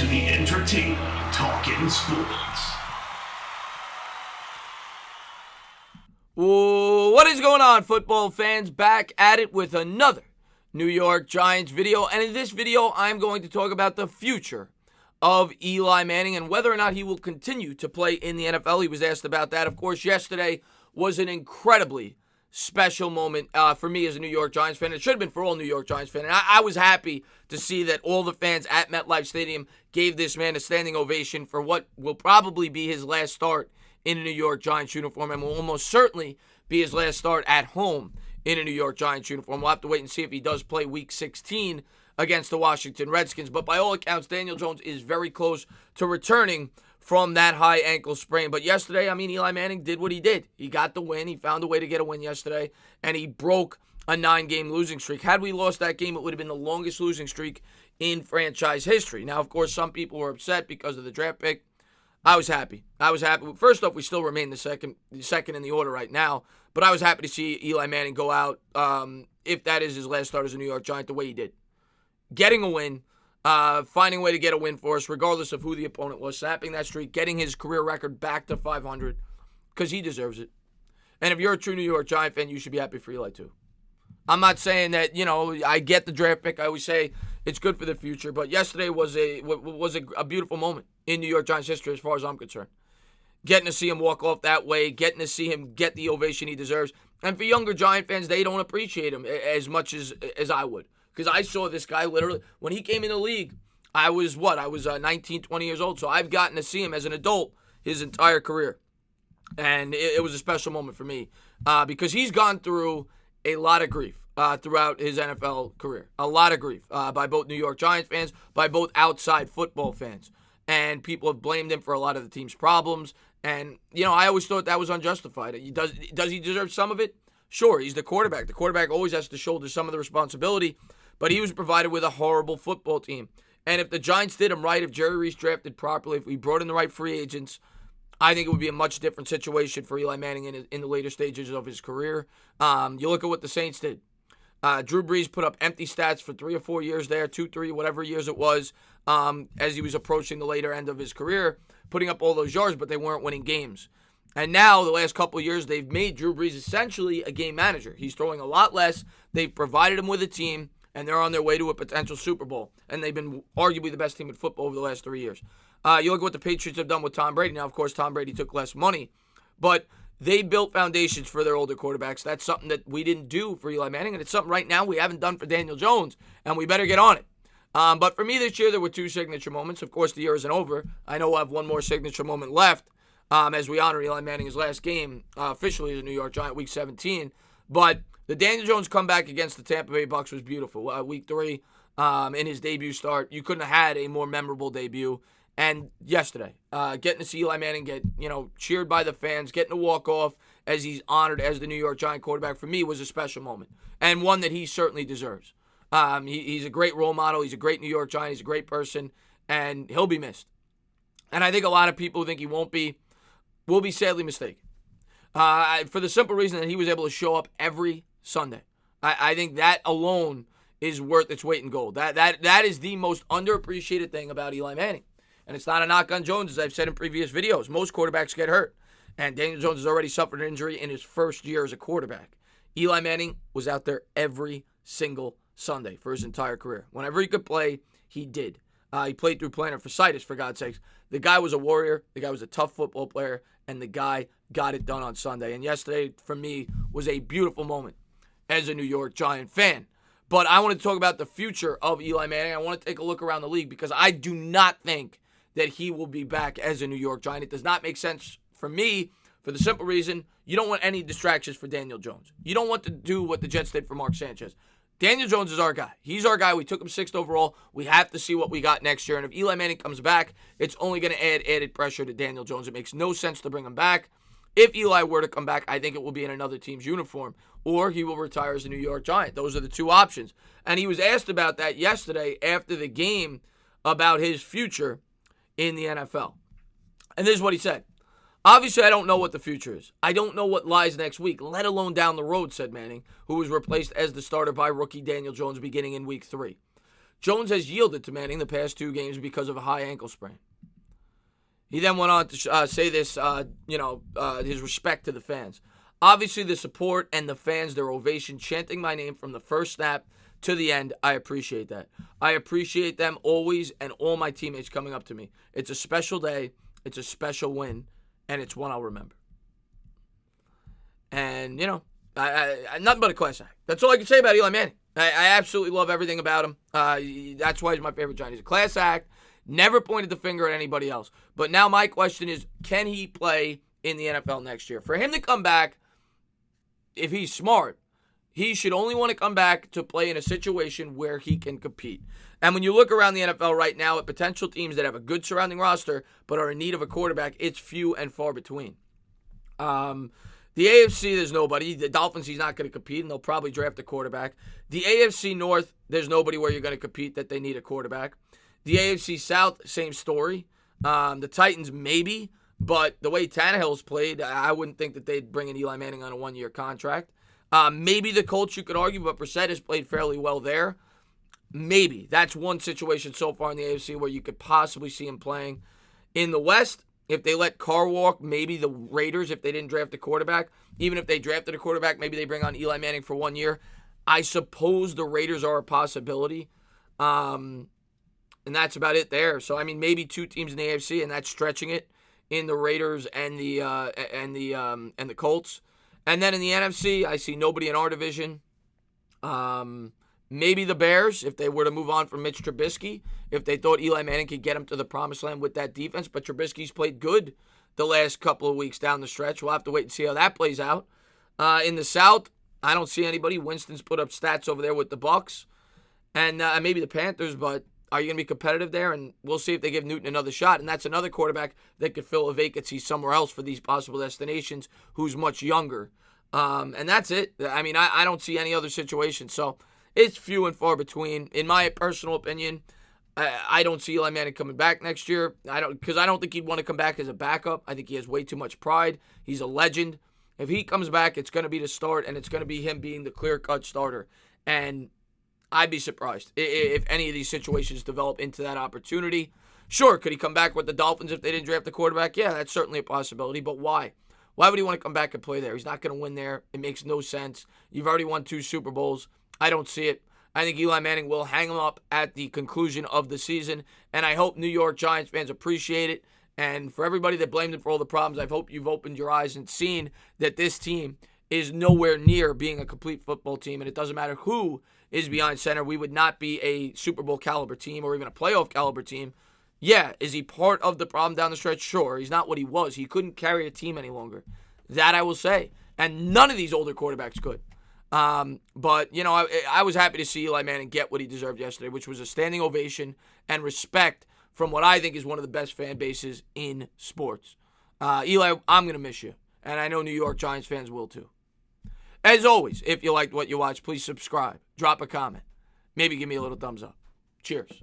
to the entertaining Talkin' Sports. What is going on, football fans? Back at it with another New York Giants video. And in this video, I'm going to talk about the future of Eli Manning and whether or not he will continue to play in the NFL. He was asked about that. Of course, yesterday was an incredibly special moment for me as a New York Giants fan. It should have been for all New York Giants fans. And I was happy to see that all the fans at MetLife Stadium gave this man a standing ovation for what will probably be his last start in a New York Giants uniform and will almost certainly be his last start at home in a New York Giants uniform. We'll have to wait and see if he does play Week 16 against the Washington Redskins. But by all accounts, Daniel Jones is very close to returning from that high ankle sprain. But yesterday, Eli Manning did what he did. He got the win. He found a way to get a win yesterday, and he broke a 9-game losing streak. Had we lost that game, it would have been the longest losing streak in franchise history. Now, of course, some people were upset because of the draft pick. I was happy. First off, we still remain the second in the order right now, but I was happy to see Eli Manning go out, if that is his last start as a New York Giant, the way he did. Getting a win, finding a way to get a win for us, regardless of who the opponent was, snapping that streak, getting his career record back to 500, because he deserves it. And if you're a true New York Giant fan, you should be happy for Eli too. I'm not saying that, I get the draft pick. I always say it's good for the future, but yesterday was a beautiful moment in New York Giants history as far as I'm concerned. Getting to see him walk off that way, getting to see him get the ovation he deserves. And for younger Giant fans, they don't appreciate him as much as I would. Because I saw this guy literally, when he came in the league, I was 19, 20 years old. So I've gotten to see him as an adult his entire career. And it was a special moment for me because he's gone through a lot of grief throughout his NFL career. A lot of grief by both New York Giants fans, by both outside football fans. And people have blamed him for a lot of the team's problems. And, I always thought that was unjustified. Does he deserve some of it? Sure, he's the quarterback. The quarterback always has to shoulder some of the responsibility. But he was provided with a horrible football team. And if the Giants did him right, if Jerry Reese drafted properly, if we brought in the right free agents, I think it would be a much different situation for Eli Manning in the later stages of his career. You look at what the Saints did. Drew Brees put up empty stats for 3 or 4 years there, 2, 3, whatever years it was, as he was approaching the later end of his career, putting up all those yards, but they weren't winning games. And now, the last couple of years, they've made Drew Brees essentially a game manager. He's throwing a lot less. They've provided him with a team, and they're on their way to a potential Super Bowl. And they've been arguably the best team in football over the last 3 years. You look at what the Patriots have done with Tom Brady. Now, of course, Tom Brady took less money, but they built foundations for their older quarterbacks. That's something that we didn't do for Eli Manning, and it's something right now we haven't done for Daniel Jones, and we better get on it. But for me this year, there were 2 signature moments. Of course, the year isn't over. I know we'll have one more signature moment left as we honor Eli Manning's last game officially as a New York Giant, Week 17. But the Daniel Jones comeback against the Tampa Bay Bucs was beautiful. Week 3, in his debut start, you couldn't have had a more memorable debut. And yesterday, getting to see Eli Manning get, cheered by the fans, getting to walk off as he's honored as the New York Giant quarterback, for me was a special moment. And one that he certainly deserves. He's a great role model. He's a great New York Giant. He's a great person. And he'll be missed. And I think a lot of people who think he won't be will be sadly mistaken. For the simple reason that he was able to show up every Sunday. I think that alone is worth its weight in gold. That is the most underappreciated thing about Eli Manning. And it's not a knock on Jones, as I've said in previous videos. Most quarterbacks get hurt. And Daniel Jones has already suffered an injury in his first year as a quarterback. Eli Manning was out there every single Sunday for his entire career. Whenever he could play, he did. He played through plantar fasciitis, for God's sakes. The guy was a warrior. The guy was a tough football player. And the guy got it done on Sunday. And yesterday, for me, was a beautiful moment as a New York Giant fan. But I want to talk about the future of Eli Manning. I want to take a look around the league because I do not think that he will be back as a New York Giant. It does not make sense for me for the simple reason you don't want any distractions for Daniel Jones. You don't want to do what the Jets did for Mark Sanchez. Daniel Jones is our guy. He's our guy. We took him 6th overall. We have to see what we got next year. And if Eli Manning comes back, it's only going to add added pressure to Daniel Jones. It makes no sense to bring him back. If Eli were to come back, I think it will be in another team's uniform, or he will retire as a New York Giant. Those are the 2 options. And he was asked about that yesterday after the game about his future in the NFL. And this is what he said. Obviously, I don't know what the future is. I don't know what lies next week, let alone down the road, said Manning, who was replaced as the starter by rookie Daniel Jones beginning in Week 3. Jones has yielded to Manning the past 2 games because of a high ankle sprain. He then went on to say this, his respect to the fans. Obviously, the support and the fans, their ovation, chanting my name from the first snap to the end, I appreciate that. I appreciate them always and all my teammates coming up to me. It's a special day. It's a special win, and it's one I'll remember. And, I nothing but a class act. That's all I can say about Eli Manning. I absolutely love everything about him. That's why he's my favorite Giant. He's a class act. Never pointed the finger at anybody else. But now my question is, can he play in the NFL next year? For him to come back, if he's smart, he should only want to come back to play in a situation where he can compete. And when you look around the NFL right now at potential teams that have a good surrounding roster but are in need of a quarterback, it's few and far between. The AFC, there's nobody. The Dolphins, he's not going to compete, and they'll probably draft a quarterback. The AFC North, there's nobody where you're going to compete that they need a quarterback. The AFC South, same story. The Titans, maybe, but the way Tannehill's played, I wouldn't think that they'd bring in Eli Manning on a 1-year contract. Maybe the Colts, you could argue, but Brissett has played fairly well there. Maybe. That's one situation so far in the AFC where you could possibly see him playing. In the West, if they let Carr walk, maybe the Raiders, if they didn't draft a quarterback. Even if they drafted a quarterback, maybe they bring on Eli Manning for 1 year. I suppose the Raiders are a possibility. And that's about it there. So, maybe 2 teams in the AFC, and that's stretching it in the Raiders and the Colts. And then in the NFC, I see nobody in our division. Maybe the Bears, if they were to move on from Mitch Trubisky, if they thought Eli Manning could get him to the promised land with that defense. But Trubisky's played good the last couple of weeks down the stretch. We'll have to wait and see how that plays out. In the South, I don't see anybody. Winston's put up stats over there with the Bucs. And maybe the Panthers, but are you going to be competitive there? And we'll see if they give Newton another shot. And that's another quarterback that could fill a vacancy somewhere else for these possible destinations who's much younger. And that's it. I don't see any other situation. So it's few and far between. In my personal opinion, I don't see Eli Manning coming back next year. Because I don't think he'd want to come back as a backup. I think he has way too much pride. He's a legend. If he comes back, it's going to be to start, and it's going to be him being the clear-cut starter. And I'd be surprised if any of these situations develop into that opportunity. Sure, could he come back with the Dolphins if they didn't draft the quarterback? Yeah, that's certainly a possibility, but why? Why would he want to come back and play there? He's not going to win there. It makes no sense. You've already won 2 Super Bowls. I don't see it. I think Eli Manning will hang him up at the conclusion of the season, and I hope New York Giants fans appreciate it. And for everybody that blamed him for all the problems, I hope you've opened your eyes and seen that this team is nowhere near being a complete football team, and it doesn't matter who is behind center. We would not be a Super Bowl caliber team or even a playoff caliber team. Yeah, is he part of the problem down the stretch? Sure. He's not what he was. He couldn't carry a team any longer. That I will say. And none of these older quarterbacks could. But, I was happy to see Eli Manning get what he deserved yesterday, which was a standing ovation and respect from what I think is one of the best fan bases in sports. Eli, I'm going to miss you. And I know New York Giants fans will too. As always, if you liked what you watched, please subscribe. Drop a comment. Maybe give me a little thumbs up. Cheers.